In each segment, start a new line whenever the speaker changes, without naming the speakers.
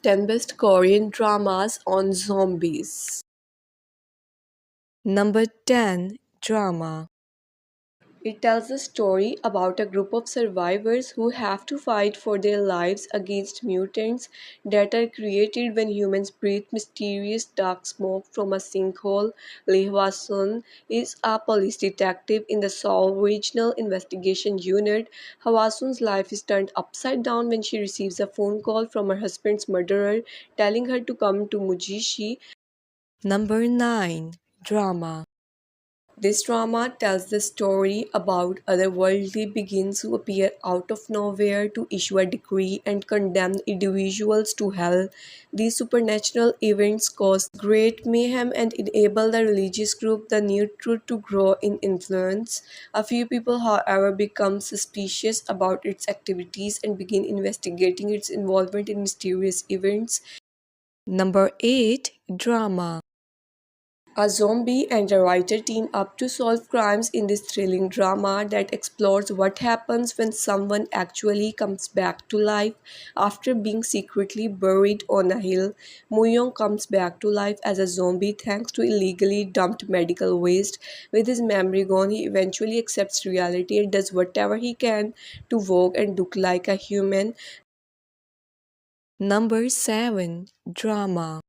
10 best Korean dramas on zombies.
Number 10. Drama.
It tells a story about a group of survivors who have to fight for their lives against mutants that are created when humans breathe mysterious dark smoke from a sinkhole. Lee Hwa-sun is a police detective in the Seoul Regional Investigation Unit. Hwa-sun's life is turned upside down when she receives a phone call from her husband's murderer telling her to come to Mujishi.
Number 9. Drama.
This drama tells the story about otherworldly beings who appear out of nowhere to issue a decree and condemn individuals to hell. These supernatural events cause great mayhem and enable the religious group the New Truth to grow in influence. A few people, however, become suspicious about its activities and begin investigating its involvement in mysterious events.
Number 8. Drama.
A zombie and a writer team up to solve crimes in this thrilling drama that explores what happens when someone actually comes back to life after being secretly buried on a hill. Muyong comes back to life as a zombie thanks to illegally dumped medical waste. With his memory gone, he eventually accepts reality and does whatever he can to walk and look like a human.
Number 7. Drama.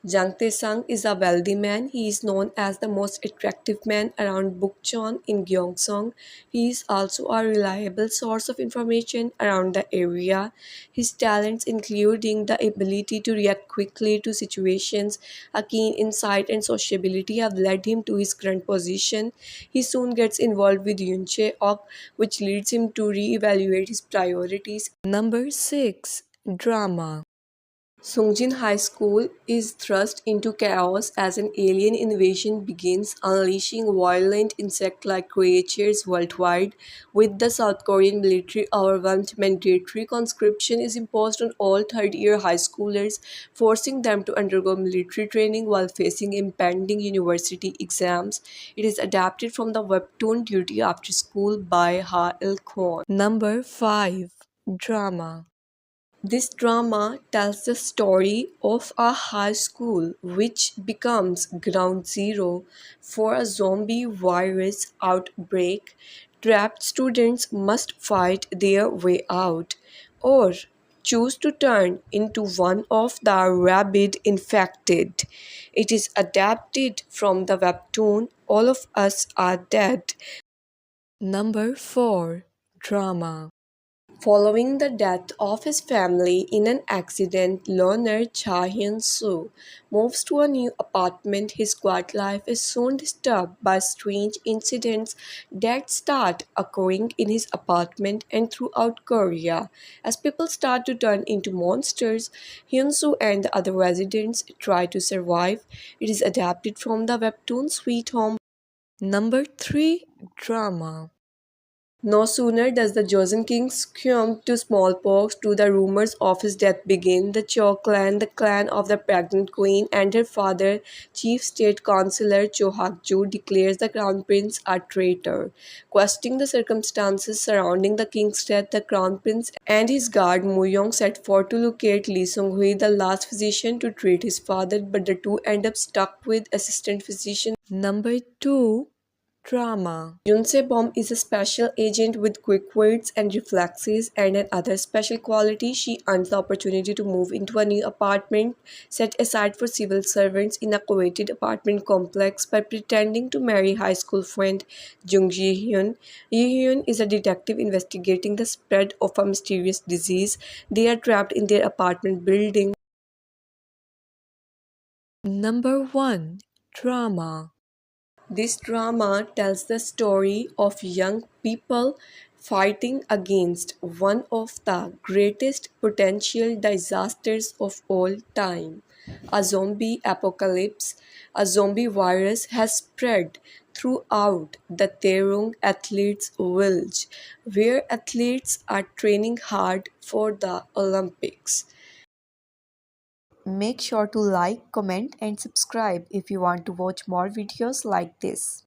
Jang Tae-sang is a wealthy man. He is known as the most attractive man around Bukchon in Gyeongsang. He is also a reliable source of information around the area. His talents, including the ability to react quickly to situations, a keen insight, and sociability, have led him to his current position. He soon gets involved with Yoon Chae-ok, which leads him to re-evaluate his priorities.
Number 6. Drama.
Sungjin High School is thrust into chaos as an alien invasion begins, unleashing violent insect-like creatures worldwide. With the South Korean military overwhelmed, mandatory conscription is imposed on all third-year high schoolers, forcing them to undergo military training while facing impending university exams. It is adapted from the webtoon Duty After School by Ha Il-kwon.
Number 5. Drama.
This drama tells the story of a high school which becomes ground zero for a zombie virus outbreak. Trapped students must fight their way out or choose to turn into one of the rabid infected. It is adapted from the webtoon All of Us Are Dead.
Number 4. Drama.
Following the death of his family in an accident, learner Cha Hyun-soo moves to a new apartment. His quiet life is soon disturbed by strange incidents that start occurring in his apartment and throughout Korea. As people start to turn into monsters, Hyun-soo and the other residents try to survive. It is adapted from the webtoon Sweet Home.
Number 3. Drama.
No sooner does the Joseon king succumb to smallpox do the rumors of his death begin. The Cho clan, the clan of the pregnant queen, and her father, Chief State Councillor Cho Hak-ju, declares the crown prince a traitor. Questioning the circumstances surrounding the king's death, the crown prince and his guard Muyong set forth to locate Lee Sung-hui, the last physician to treat his father, but the two end up stuck with assistant physician
Number 2. Drama.
Yoon Se-bom is a special agent with quick wits and reflexes, and another special quality, she earns the opportunity to move into a new apartment set aside for civil servants in a coveted apartment complex by pretending to marry high school friend Jung Ji-hyun. Ji-hyun is a detective investigating the spread of a mysterious disease. They are trapped in their apartment building.
Number 1. Drama.
This drama tells the story of young people fighting against one of the greatest potential disasters of all time. A zombie apocalypse, a zombie virus has spread throughout the Taerong Athletes Village, where athletes are training hard for the Olympics.
Make sure to like, comment and subscribe if you want to watch more videos like this.